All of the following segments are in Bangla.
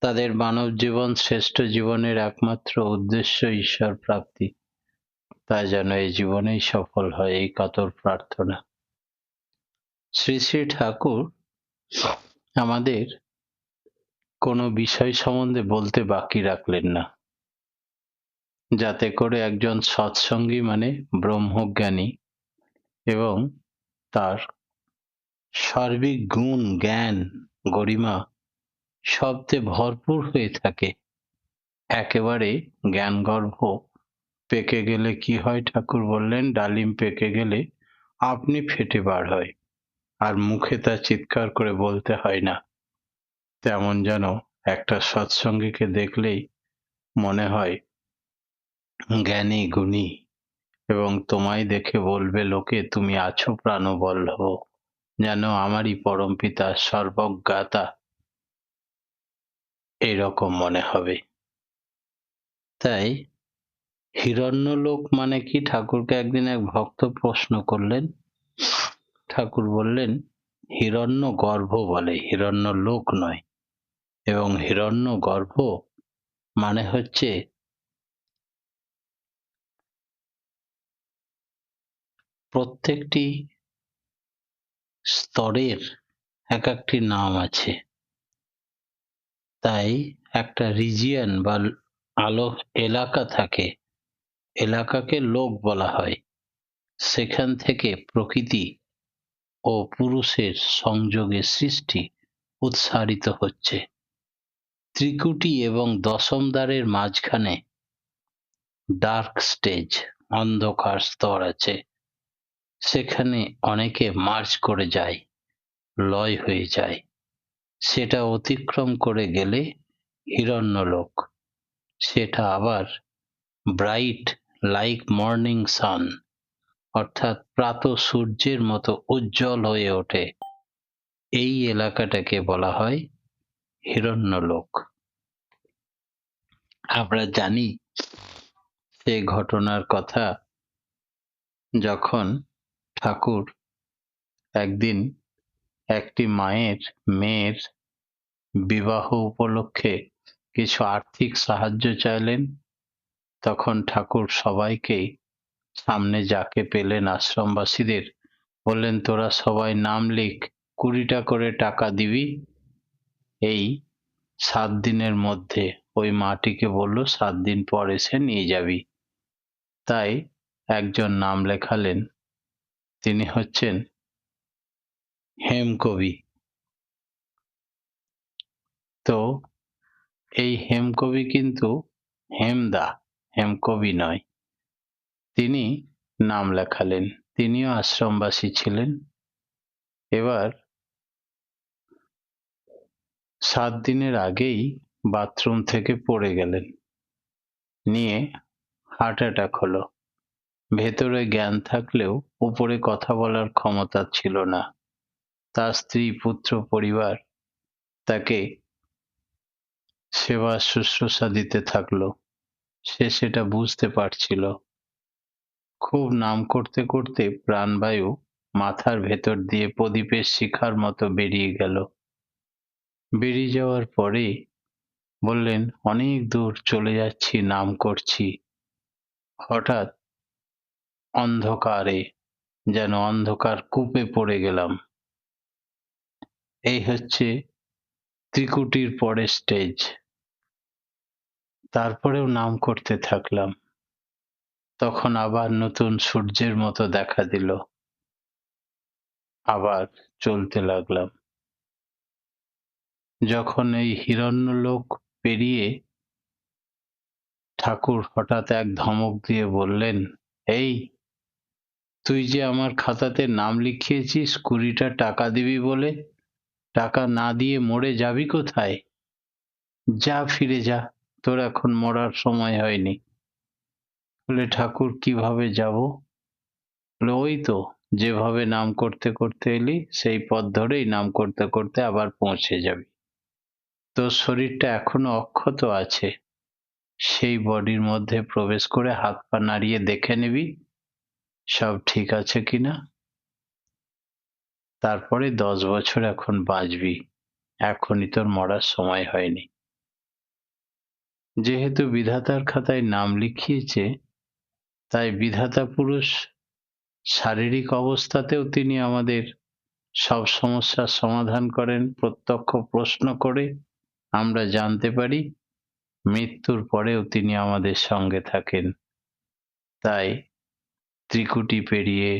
তাদের মানব জীবন শ্রেষ্ঠ জীবনের একমাত্র উদ্দেশ্য ঈশ্বর প্রাপ্তি, তা যেন এই জীবনেই সফল হয়, এই কাতর প্রার্থনা। শ্রী শ্রী ঠাকুর আমাদের কোনো বিষয় সম্বন্ধে বলতে বাকি রাখলেন না, যাতে করে একজন সৎসঙ্গী মানে ব্রহ্মজ্ঞানী এবং তার সার্বিক গুণ জ্ঞান গরিমা শব্দে ভরপুর হয়ে থাকে। একেবারে জ্ঞানগর্ভ পেকে গেলে কি হয়, ঠাকুর বললেন, ডালিম পেকে গেলে আপনি ফেটে বার হয়, আর মুখে তা চিৎকার করে বলতে হয় না। তেমন যেন একটা সৎসঙ্গীকে দেখলেই মনে হয় জ্ঞানী গুণী, এবং তোমায় দেখে বলবে লোকে, তুমি আছো প্রাণবল্লভ, যেন আমারই পরমপিতা সর্বজ্ঞাতা, এইরকম মনে হবে। তাই হিরণ্যলোক মানে কি, ঠাকুরকে একদিন এক ভক্ত প্রশ্ন করলেন। ঠাকুর বললেন, হিরণ্য গর্ভ বলে, হিরণ্য লোক নয়। এবং হিরণ্য গর্ভ মানে হচ্ছে প্রত্যেকটি স্তরের এক একটি নাম আছে। তাই একটা রিজিয়ন বা আলো এলাকা থাকে, এলাকাকে লোক বলা হয়। সেখান থেকে প্রকৃতি ও পুরুষের সংযোগে সৃষ্টি উৎসারিত হচ্ছে। ত্রিকুটি এবং দশম দ্বারের মাঝখানে ডার্ক স্টেজ, অন্ধকার স্তর আছে। সেখানে অনেকে মার্চ করে যায়, লয় হয়ে যায়। সেটা অতিক্রম করে গেলে হিরণ্যলোক, সেটা আবার ব্রাইট লাইক মর্নিং সান, অর্থাৎ প্রাত সূর্যের মতো উজ্জ্বল হয়ে ওঠে। এই এলাকাটাকে বলা হয় হিরণ্যলোক। আমরা জানি সে ঘটনার কথা, যখন ঠাকুর একদিন একটি মেয়ের বিবাহ উপলক্ষে কিছু আর্থিক সাহায্য চাইলেন। তখন ঠাকুর সবাইকেই, সামনে যাকে পেলেন আশ্রমবাসীদের, বললেন, তোরা সবাই নাম লিখ, 20টা করে টাকা দিবি। এই 7 দিনের মধ্যে, ওই মাটিকে বলল 7 দিন পর এসে নিয়ে যাবি। তাই একজন নাম লেখালেন, তিনি হচ্ছেন হেমকবি। তো এই হেমকবি কিন্তু হেমদা, হেমকবি নয়। তিনি নাম লেখালেন, তিনিও আশ্রমবাসী ছিলেন। এবার 7 দিনের আগেই বাথরুম থেকে পড়ে গেলেন, নিয়ে হার্ট অ্যাটাক হলো। ভেতরে জ্ঞান থাকলেও উপরে কথা বলার ক্ষমতা ছিল না। তার স্ত্রী পুত্র পরিবার তাকে সেবা শুশ্রূষা দিতে থাকলো। সে সেটা বুঝতে পারছিল। খুব নাম করতে করতে প্রাণবায়ু মাথার ভেতর দিয়ে প্রদীপের শিখার মতো বেরিয়ে গেল। বেরিয়ে যাওয়ার পরে বললেন, অনেক দূর চলে যাচ্ছি, নাম করছি, হঠাৎ অন্ধকারে, যেন অন্ধকার কূপে পড়ে গেলাম। এই হচ্ছে ত্রিকুটির পরের স্টেজ। তারপরেও নাম করতে থাকলাম। তখন আবার নতুন সূর্যের মতো দেখা দিল। আবার চলতে লাগলাম। যখন এই হিরণ্যলোক পেরিয়ে ঠাকুর হঠাৎ এক ধমক দিয়ে বললেন, এই, তুই যে আমার খাতাতে নাম লিখিয়েছিস 20টা টাকা দিবি বলে, টাকা না দিয়ে মরে যাবি কোথায়? যা, ফিরে যা, তোর এখন মরার সময় হয়নি। বলে, ঠাকুর কিভাবে যাব? বলে, ওই তো, যেভাবে নাম করতে করতে এলি সেই পথ ধরেই নাম করতে করতে আবার পৌঁছে যাবি। তোর শরীরটা এখনো অক্ষত আছে, সেই বডির মধ্যে প্রবেশ করে হাত পা নাড়িয়ে দেখে নিবি সব ঠিক আছে কিনা। তারপরে 10 বছর এখন বাঁচবি, এখনই তোর মরার সময় হয়নি। যেহেতু বিধাতার খাতায় নাম লিখিয়েছে, তাই বিধাতা পুরুষ শারীরিক অবস্থাতেও তিনি আমাদের সব সমস্যার সমাধান করেন। প্রত্যক্ষ প্রশ্ন করে আমরা জানতে পারি, মৃত্যুর পরেও তিনি আমাদের সঙ্গে থাকেন। তাই ত্রিকুটি পেরিয়ে,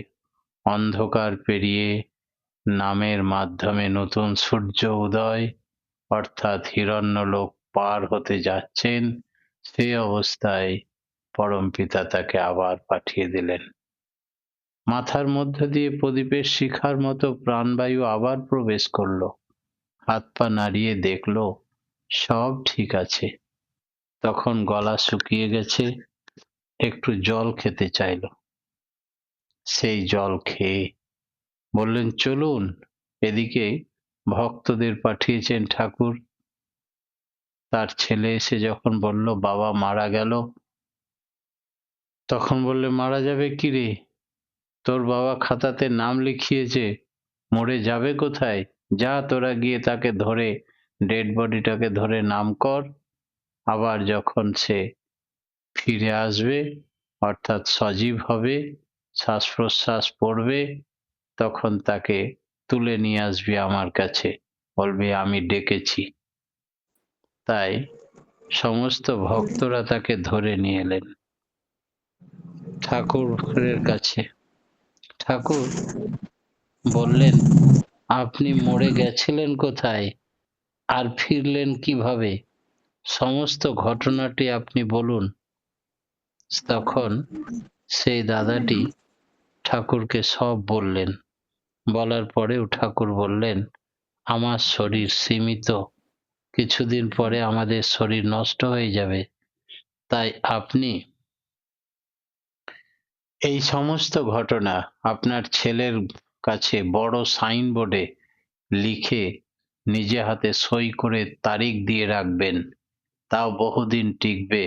অন্ধকার পেরিয়ে নামের মাধ্যমে নতুন সূর্য উদয় অর্থাৎ হিরণ্যলোক পার হতে যাচ্ছেন, সেই অবস্থায় পরমপিতা তাকে আবার পাঠিয়ে দিলেন। মাথার মধ্য দিয়ে প্রদীপের শিখার মতো প্রাণবায়ু আবার প্রবেশ করলো। হাত পা নাড়িয়ে দেখলো সব ঠিক আছে। তখন গলা শুকিয়ে গেছে, একটু জল খেতে চাইলো। সেই জল খেয়ে বললেন, চলুন, এদিকে ভক্তদের পাঠিয়েছেন ঠাকুর। তার ছেলে এসে যখন বলল বাবা মারা গেল, তখন বললে, মারা যাবে কি রে, তোর বাবা খাতাতে নাম লিখিয়েছে, মরে যাবে কোথায়? যা তোরা গিয়ে তাকে ধরে, ডেড বডিটাকে ধরে নাম কর। আবার যখন সে ফিরে আসবে অর্থাৎ সজীব হবে, শ্বাস প্রশ্বাস পড়বে, তখন তাকে তুলে নিয়ে আসবি আমার কাছে, বলবি আমি ডেকেছি। তাই সমস্ত ভক্তরা তাকে ধরে নিয়ে এলেন ঠাকুরের কাছে। ঠাকুর বললেন, আপনি মরে গেছিলেন কোথায় আর ফিরলেন কিভাবে? সমস্ত ঘটনাটি আপনি বলুন। তখন সেই দাদাটি ঠাকুরকে সব বললেন। বলার পরেও ঠাকুর বললেন, আমার শরীর সীমিত, কিছুদিন পরে আমাদের শরীর নষ্ট হয়ে যাবে, তাই আপনি এই সমস্ত ঘটনা আপনার ছেলের কাছে বড় সাইনবোর্ডে লিখে নিজে হাতে সই করে তারিখ দিয়ে রাখবেন। তাও বহুদিন টিকবে,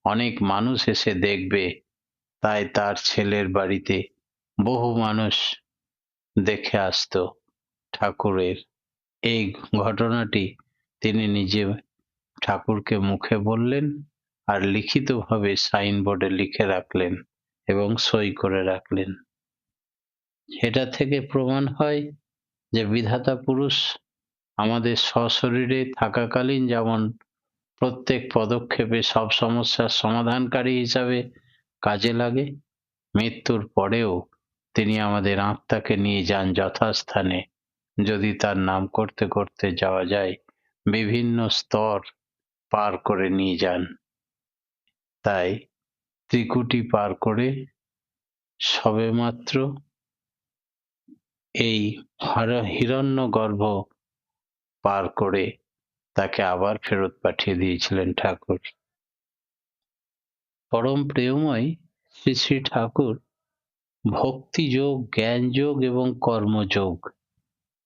অনেক মানুষ এসে দেখবে। তাই তার ছেলের বাড়িতে বহু মানুষ দেখে আসতো ঠাকুরের এই ঘটনাটি। তিনি নিজে ঠাকুরকে মুখে বললেন আর লিখিতভাবে সাইনবোর্ডে লিখে রাখলেন এবং সই করে রাখলেন। এটা থেকে প্রমাণ হয় যে বিধাতা পুরুষ আমাদের সশরীরে থাকাকালীন যেমন প্রত্যেক পদক্ষেপে সব সমস্যার সমাধানকারী হিসাবে কাজে লাগে, মৃত্যুর পরেও তিনি আমাদের আত্মাকে নিয়ে যান যথাস্থানে। যদি তার নাম করতে করতে যাওয়া যায়, বিভিন্ন স্তর পার করে নিয়ে যান। তাই ত্রিকুটি পার করে সবেমাত্র এই হিরণ্যগর্ভ পার করে তাকে আবার ফেরত পাঠিয়ে দিয়েছিলেন ঠাকুর। পরম প্রেমময় শ্রী শ্রী ঠাকুর ভক্তিযোগ, জ্ঞানযোগ এবং কর্মযোগ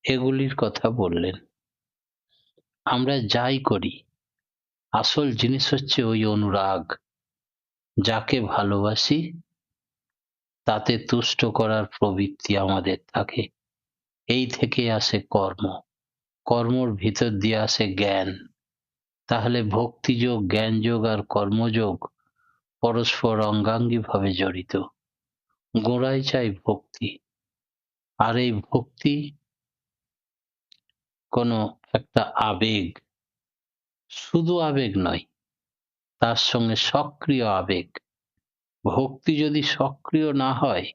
এগুলির কথা বললেন। আমরা যাই করি, আসল জিনিস হচ্ছে ওই অনুরাগ। যাকে ভালোবাসি তাতে তুষ্ট করার প্রবৃত্তি আমাদের থাকে। এই থেকে আসে কর্ম, কর্মর ভিতর দিয়ে আসে জ্ঞান। তাহলে ভক্তিযোগ, জ্ঞানযোগ আর কর্মযোগ পরস্পর অঙ্গাঙ্গিভাবে জড়িত। গোড়ায় চাই ভক্তি, আর এই ভক্তি কোনো একটা আবেগ, শুধু আবেগ নয়, তার সঙ্গে সক্রিয় আবেগ। ভক্তি যদি সক্রিয় না হয়,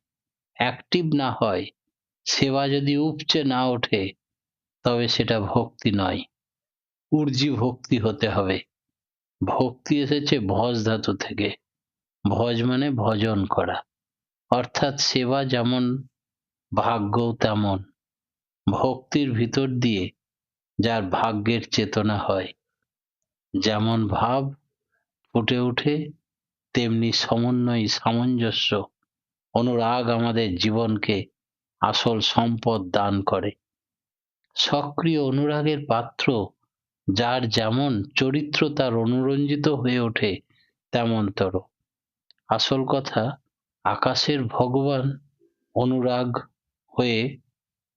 অ্যাক্টিভ না হয়, সেবা যদি উপচে না ওঠে, তবে সেটা ভক্তি নয়, উর্জি ভক্তি হতে হবে। ভক্তি এসেছে ভজ ধাতু থেকে। ভজ মানে ভজন করা, অর্থাৎ সেবা যেমন ভাগ্যও তেমন। ভক্তির ভিতর দিয়ে যার ভাগ্যের চেতনা হয়, যেমন ভাব ফুটে ওঠে, তেমনি সমন্বয়, সামঞ্জস্য, অনুরাগ আমাদের জীবনকে আসল সম্পদ দান করে। সক্রিয় অনুরাগের পাত্র যার যেমন চরিত্র, তার অনুরঞ্জিত হয়ে ওঠে তেমনতর। আসল কথা, আকাশের ভগবান অনুরাগ হয়ে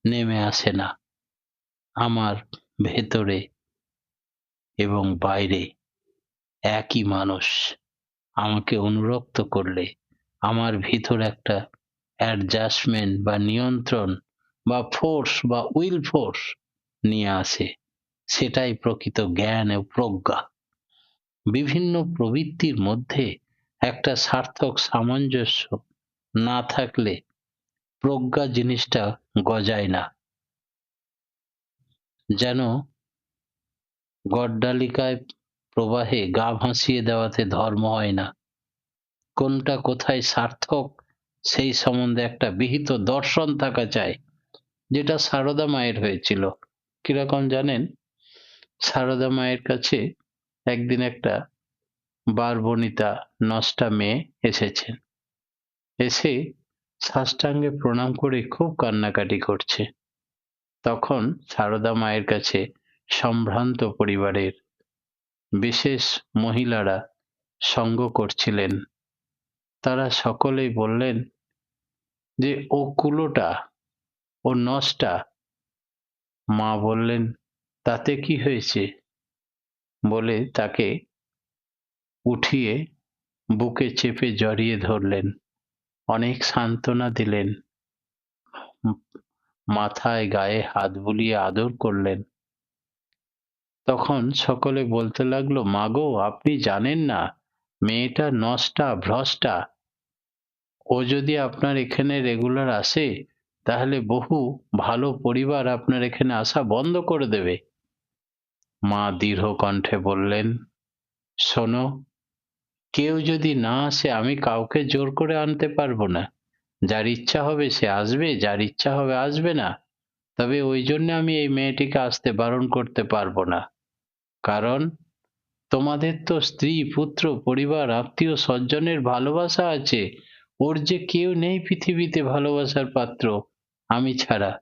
নেমে আসে না, আমার ভেতরে এবং বাইরে একই মানুষ আমাকে অনুরক্ত করলে আমার ভিতর একটা অ্যাডজাস্টমেন্ট বা নিয়ন্ত্রণ বা ফোর্স বা উইল ফোর্স নিয়ে আসে, সেটাই প্রকৃত জ্ঞান ও প্রজ্ঞা। বিভিন্ন প্রবৃত্তির মধ্যে একটা সার্থক সামঞ্জস্য না থাকলে প্রজ্ঞা জিনিসটা গজায় না। যেন গড্ডালিকায় প্রবাহে গা ভাসিয়ে দেওয়াতে ধর্ম হয় না। কোনটা কোথায় সার্থক সেই সম্বন্ধে একটা বিহিত দর্শন থাকা চাই, যেটা সারদা মায়ের হয়েছিল। কিরকম জানেন? সারদা মায়ের কাছে একদিন একটা বারবনিতা নষ্টা মেয়ে এসেছেন। এসে সাষ্টাঙ্গে প্রণাম করে খুব কান্নাকাটি করছে। তখন সারদা মায়ের কাছে সম্ভ্রান্ত পরিবারের বিশেষ মহিলারা সঙ্গ করছিলেন। তারা সকলেই বললেন যে ও কুলোটা, ও নষ্টা। মা বললেন, তাতে কি হয়েছে? বলে তাকে উঠিয়ে বুকে চেপে জড়িয়ে ধরলেন, অনেক সান্ত্বনা দিলেন, মাথায় গায়ে হাত বুলিয়ে আদর করলেন। তখন সকলে বলতে লাগলো, মাগো আপনি জানেন না, মেয়েটা নষ্টা ভ্রষ্টা। ও যদি আপনার এখানে রেগুলার আসে তাহলে বহু ভালো পরিবার আপনার এখানে আসা বন্ধ করে দেবে। মা দৃঢ় কণ্ঠে বললেন, শোনো, কেউ যদি না আসে আমি কাউকে জোর করে আনতে পারবো না। যার ইচ্ছা হবে সে আসবে, যার ইচ্ছা হবে আসবে না। তবে ওই জন্য আমি এই মেয়েটিকে আসতে বারণ করতে পারবো না। কারণ তোমাদের তো স্ত্রী পুত্র পরিবার আত্মীয় স্বজনের ভালোবাসা আছে। ওর যে কেউ নেই পৃথিবীতে ভালোবাসার পাত্র আমি ছাড়া।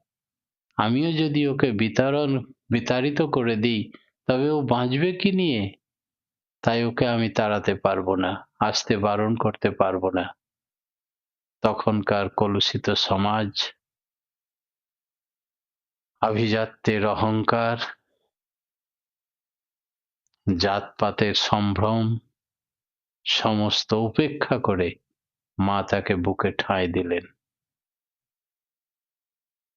আমিও যদি ওকে বিতাড়িত করে দিই তবে ও বাঁচবে কি নিয়ে? তাই ওকে আমি তাড়াতে পারবো না, আসতে বারণ করতে পারবো না। তখনকার কলুষিত সমাজ, আভিজাত্যের অহংকার, জাতপাতের সম্ভ্রম সমস্ত উপেক্ষা করে মা তাকে বুকে ঠাঁই দিলেন।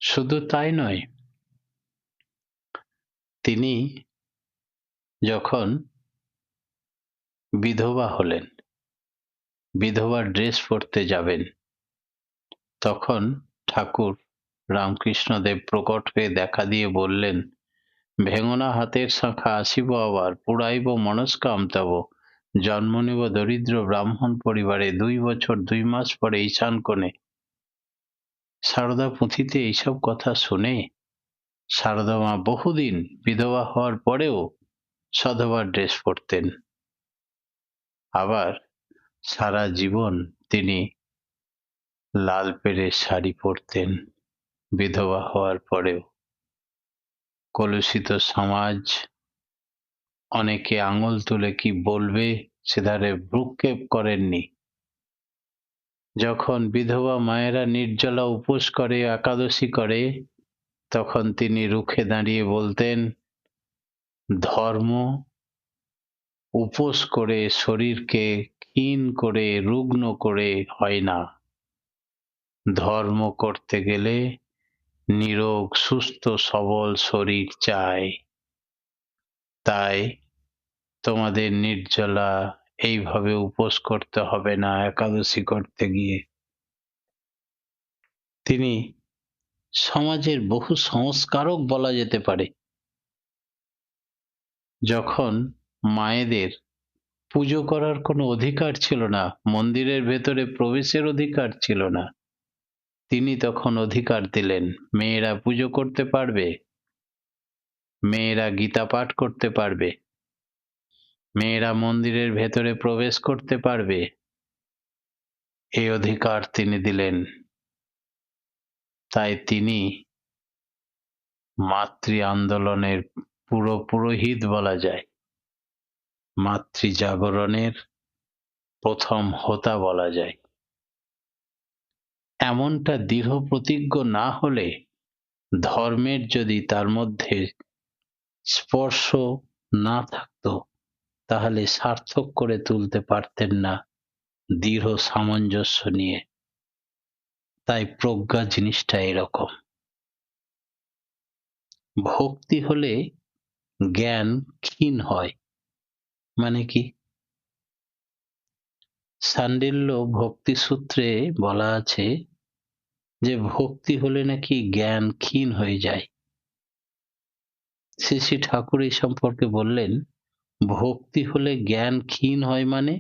শুধু তাই নয়, তিনি যখন বিধবা হলেন, বিধবার ড্রেস পরতে যাবেন, তখন ঠাকুর রামকৃষ্ণদেব প্রকট হয়ে দেখা দিয়ে বললেন, ভেঙো না হাতের শাখা আসিব আবার, পুড়াইব মনস্কাম তব। জন্ম নিব দরিদ্র ব্রাহ্মণ পরিবারে, 2 বছর 2 মাস পরে ঈশান কোণে। সারদা পুঁথিতে এইসব কথা শুনে সারদা মা বহুদিন বিধবা হওয়ার পরেও সধবার ড্রেস পরতেন। আবার সারা জীবন তিনি লাল পেড়ে শাড়ি পরতেন বিধবা হওয়ার পরেও। কলুষিত সমাজ, অনেকে আঙুল তুলে কি বলবে সেধারে ভ্রূক্ষেপ করেননি। যখন বিধবা মায়েরা নির্জলা উপোস করে, একাদশী করে, তখন তিনি রুখে দাঁড়িয়ে বলতেন, ধর্ম উপোস করে শরীরকে ক্ষীণ করে রুগ্ন করে হয় না। ধর্ম করতে গেলে নিরোগ সুস্থ সবল শরীর চাই। তাই তোমাদের নির্জলা এইভাবে উপোস করতে হবে না একাদশী করতে গিয়ে। তিনি সমাজের বহু সংস্কারক বলা যেতে পারে। যখন মায়েদের পুজো করার কোনো অধিকার ছিল না, মন্দিরের ভেতরে প্রবেশের অধিকার ছিল না, তিনি তখন অধিকার দিলেন, মেয়েরা পুজো করতে পারবে, মেয়েরা গীতা পাঠ করতে পারবে, মেয়েরা মন্দিরের ভেতরে প্রবেশ করতে পারবে। এই অধিকার তিনি দিলেন। তাই তিনি মাতৃ আন্দোলনের পুরোহিত বলা যায়, মাতৃ জাগরণের প্রথম হোতা বলা যায়। এমনটা দৃঢ় প্রতিজ্ঞ না হলে, ধর্মের যদি তার মধ্যে স্পর্শ না থাকতো, তাহলে সার্থক করে তুলতে পারতেন না দৃঢ় সামঞ্জস্য নিয়ে। তাই প্রজ্ঞা জিনিসটা এরকম। ভক্তি হলে জ্ঞান ক্ষীণ হয়। মানে কি? সান্ডিল্য ভক্তি সূত্রে বলা আছে যে ভক্তি হলে নাকি জ্ঞান ক্ষীণ হয়ে যায়। শ্রী শ্রী ঠাকুর এই সম্পর্কে বললেন, ভক্তি হলে জ্ঞান ক্ষীণ হয় মানে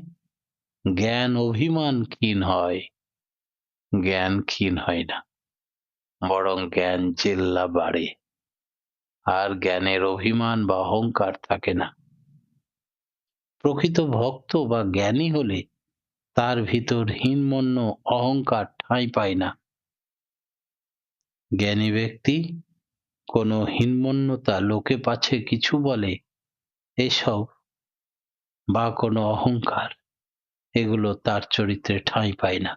জ্ঞান অভিমান ক্ষীণ হয়, জ্ঞান ক্ষীণ হয় না, বরং জ্ঞান জেল্লা বাড়ে, আর জ্ঞানের অভিমান বা অহংকার থাকে না। প্রকৃত ভক্ত বা জ্ঞানী হলে তার ভিতর হীনমন্য অহংকার ঠাঁই পায় না। জ্ঞানী ব্যক্তি কোনো হীনমন্যতা, লোকে পাছে কিছু বলে এসব, বা কোনো অহংকার, এগুলো তার চরিত্রে ঠাঁই পায় না,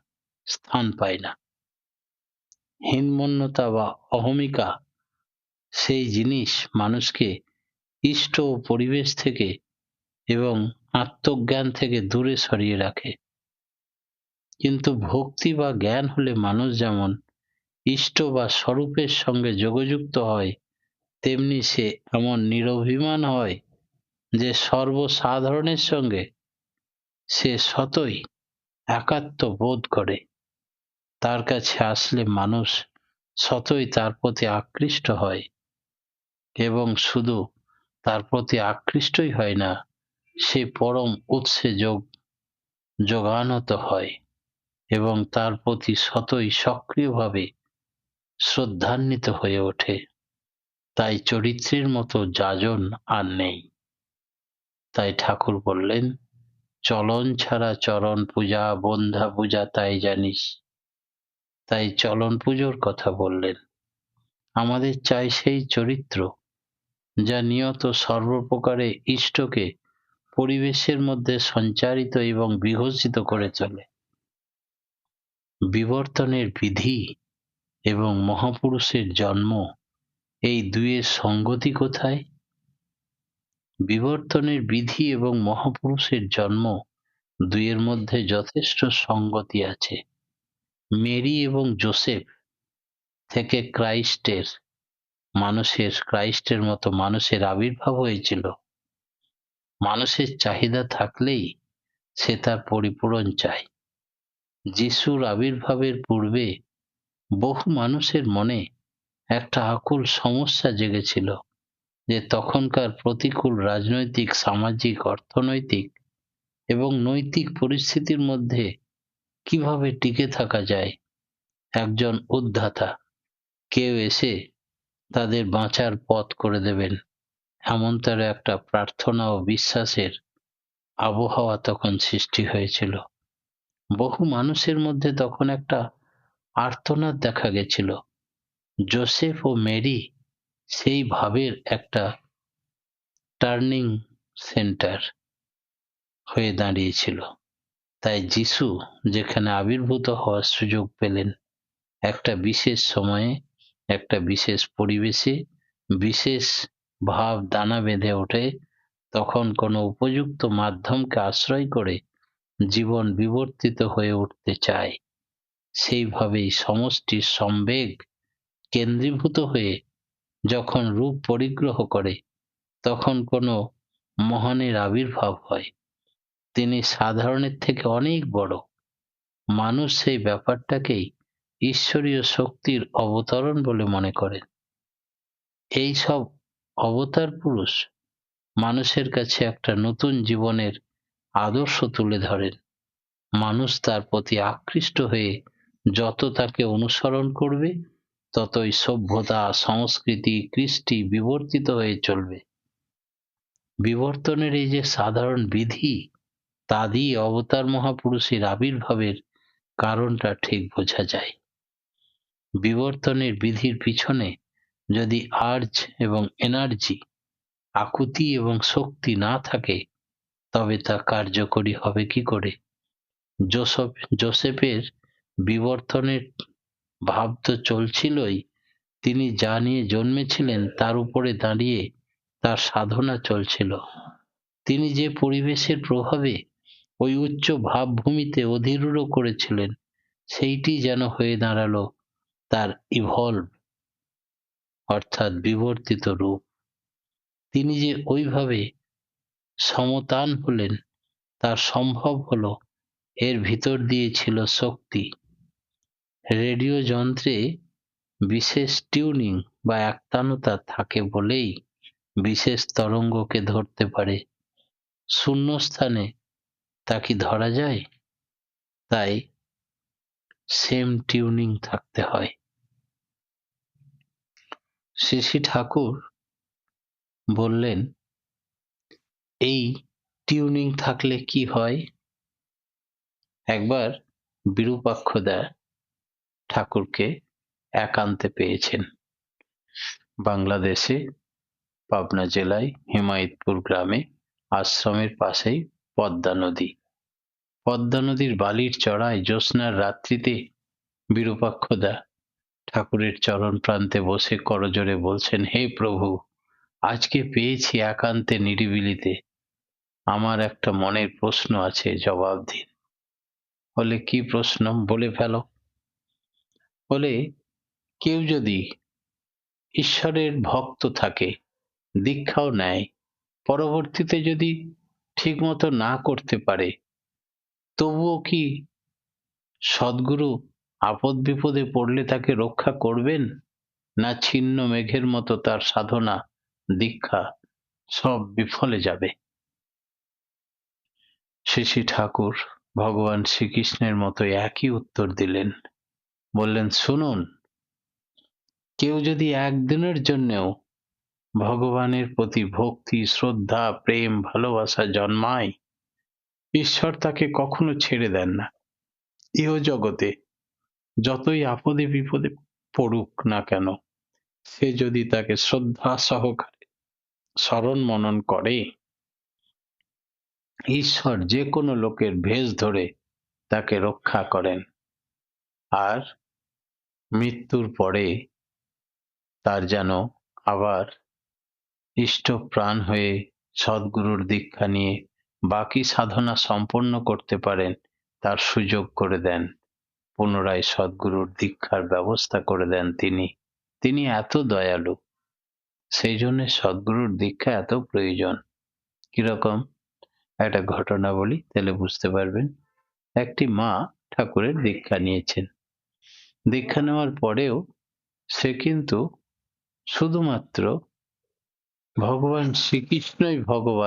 স্থান পায় না। হীনমন্যতা বা অহমিকা সেই জিনিস মানুষকে ইষ্ট পরিবেশ থেকে এবং আত্মজ্ঞান থেকে দূরে সরিয়ে রাখে। কিন্তু ভক্তি বা জ্ঞান হলে মানুষ যেমন ইষ্ট বা স্বরূপের সঙ্গে যোগযুক্ত হয়, তেমনি সে এমন নিরভিমান হয় যে সর্বসাধারণের সঙ্গে সে সতই একাত্ম বোধ করে। তার কাছে আসলে মানুষ সতই তার প্রতি আকৃষ্ট হয়, এবং শুধু তার প্রতি আকৃষ্টই হয় না, সে পরম উৎসে যোগানত হয় এবং তার প্রতি সতই সক্রিয়ভাবে শ্রদ্ধান্বিত হয়ে ওঠে। তাই চরিত্রের মতো যাজন আর নেই। তাই ঠাকুর বললেন, চলন ছাড়া চরণ পূজা, বন্ধা পূজা তাই জানিস। তাই চলন পুজোর কথা বললেন। আমাদের চাই সেই চরিত্র যা নিয়ত সর্বপ্রকারে ইষ্টকে পরিবেশের মধ্যে সঞ্চারিত এবং বিঘোষিত করে চলে। বিবর্তনের বিধি এবং মহাপুরুষের জন্ম, এই দুইয়ের সঙ্গতি কোথায়? বিবর্তনের বিধি এবং মহাপুরুষের জন্ম, দুইয়ের মধ্যে যথেষ্ট সঙ্গতি আছে। মেরি এবং জোসেফ থেকে ক্রাইস্টের মতো মানুষের আবির্ভাব হয়েছিল। মানুষের চাহিদা থাকলেই সে তার পরিপূরণ চায়। যিশুর আবির্ভাবের পূর্বে বহু মানুষের মনে একটা আকুল সমস্যা জেগেছিল যে তখনকার প্রতিকূল রাজনৈতিক, সামাজিক, অর্থনৈতিক এবং নৈতিক পরিস্থিতির মধ্যে কিভাবে টিকে থাকা যায়। একজন উদ্ধাতা, কেউ এসে তাদের বাঁচার পথ করে দেবেন, এমনতার একটা প্রার্থনা ও বিশ্বাসের আবহাওয়া তখন সৃষ্টি হয়েছিল। বহু মানুষের মধ্যে তখন একটা আর্তনাদ দেখা গেছিল। জোসেফ ও মেরি সেই ভাবের একটা টার্নিং সেন্টার হয়ে দাঁড়িয়েছিল। তাই যিশু যেখানে আবির্ভূত হওয়ার সুযোগ পেলেন, একটা বিশেষ সময়ে, একটা বিশেষ পরিবেশে, বিশেষ ভাব দানা বেঁধে ওঠে, তখন কোনো উপযুক্ত মাধ্যমকে আশ্রয় করে জীবন বিবর্তিত হয়ে উঠতে চায়। সেইভাবেই সমষ্টির সম্বেগ কেন্দ্রীভূত হয়ে যখন রূপ পরিগ্রহ করে, তখন কোনো মহানের আবির্ভাব হয়। তিনি সাধারণের থেকে অনেক বড়। মানুষ সেই ব্যাপারটাকেই ঈশ্বরীয় শক্তির অবতরণ বলে মনে করেন। এই সব অবতার পুরুষ মানুষের কাছে একটা নতুন জীবনের আদর্শ তুলে ধরেন। মানুষ তার প্রতি আকৃষ্ট হয়ে যত তাকে অনুসরণ করবে, ততই সভ্যতা, সংস্কৃতি, কৃষ্টি বিবর্তিত হয়ে চলবে। বিবর্তনের এই যে সাধারণ বিধি, তা দিয়ে অবতার মহাপুরুষের আবির্ভাবের কারণটা ঠিক বোঝা যায়। বিবর্তনের বিধির পিছনে যদি আর্জ এবং এনার্জি, আকুতি এবং শক্তি না থাকে, তবে তা কার্যকরী হবে কি করে? জোসেফের বিবর্তনের ভাব তো চলছিলই, তিনি যা নিয়ে জন্মেছিলেন তার উপরে দাঁড়িয়ে তার সাধনা চলছিল। তিনি যে পরিবেশের প্রভাবে ওই উচ্চ ভাবভূমিতে অধিরূঢ় করেছিলেন, সেইটি যেন হয়ে দাঁড়ালো তার ইভলভ অর্থাৎ বিবর্তিত রূপ। তিনি যে ওইভাবে সমতান হলেন, তার সম্ভব হলো এর ভিতর দিয়ে ছিল শক্তি। রেডিও যন্ত্রে বিশেষ টিউনিং বা একতানতা থাকে বলেই বিশেষ তরঙ্গকে ধরতে পারে, শূন্যস্থানে তা কি ধরা যায়? তাই সেম টিউনিং থাকতে হয়। শ্রী শ্রী ঠাকুর বললেন, এই টিউনিং থাকলে কি হয়? একবার বিরূপাক্ষদা ঠাকুরকে একান্তে পেয়েছেন বাংলাদেশে পাবনা জেলায় হিমায়তপুর গ্রামে, আশ্রমের পাশেই পদ্মা নদী। পদ্মা নদীর বালির চড়ায় জ্যোৎস্নার রাত্রিতে বিরূপাক্ষদা ঠাকুরের চরণ প্রান্তে বসে করজোড়ে বলছেন, হে প্রভু, আজকে পেয়েছি একান্তে নিরিবিলিতে, আমার একটা মনের প্রশ্ন আছে, জবাব দিন। বলে, কি প্রশ্ন? বলে ফেলো। বলে, কেউ যদি ঈশ্বরের ভক্ত থাকে, দীক্ষাও নেয়, পরবর্তীতে যদি ঠিক মতো না করতে পারে, তবুও কি সদ্গুরু আপদ বিপদে পড়লে তাকে রক্ষা করবেন, না ছিন্ন মেঘের মতো তার সাধনা দীক্ষা সব বিফলে যাবে? শ্রী শ্রী ঠাকুর ভগবান শ্রীকৃষ্ণের মতো একই উত্তর দিলেন। বললেন, শুনুন, কেউ যদি একদিনের জন্যেও ভগবানের প্রতি ভক্তি, শ্রদ্ধা, প্রেম, ভালোবাসা জন্মায়, ঈশ্বর তাকে কখনো ছেড়ে দেন না। ইহ জগতে যতই আপদে বিপদে পড়ুক না কেন, সে যদি তাকে শ্রদ্ধা সহকারে স্মরণ মনন করে, ঈশ্বর যে কোনো লোকের ভেষ ধরে তাকে রক্ষা করেন। আর মৃত্যুর পরে তার যেন আবার ইষ্ট প্রাণ হয়ে সদ্গুরুর দীক্ষা নিয়ে বাকি সাধনা সম্পন্ন করতে পারেন, তার সুযোগ করে দেন, পুনরায় সদ্গুরুর দীক্ষার ব্যবস্থা করে দেন তিনি। তিনি এত দয়ালু, সেই জন্য সদ্গুরুর দীক্ষা এত প্রয়োজন। কিরকম? একটা ঘটনা বলি, তাহলে বুঝতে পারবেন। একটি মা ঠাকুরের দীক্ষা নিয়েছেন। দীক্ষা নেওয়ার পরেও সে কিন্তু শুধুমাত্র ভগবান শ্রীকৃষ্ণই ভগবান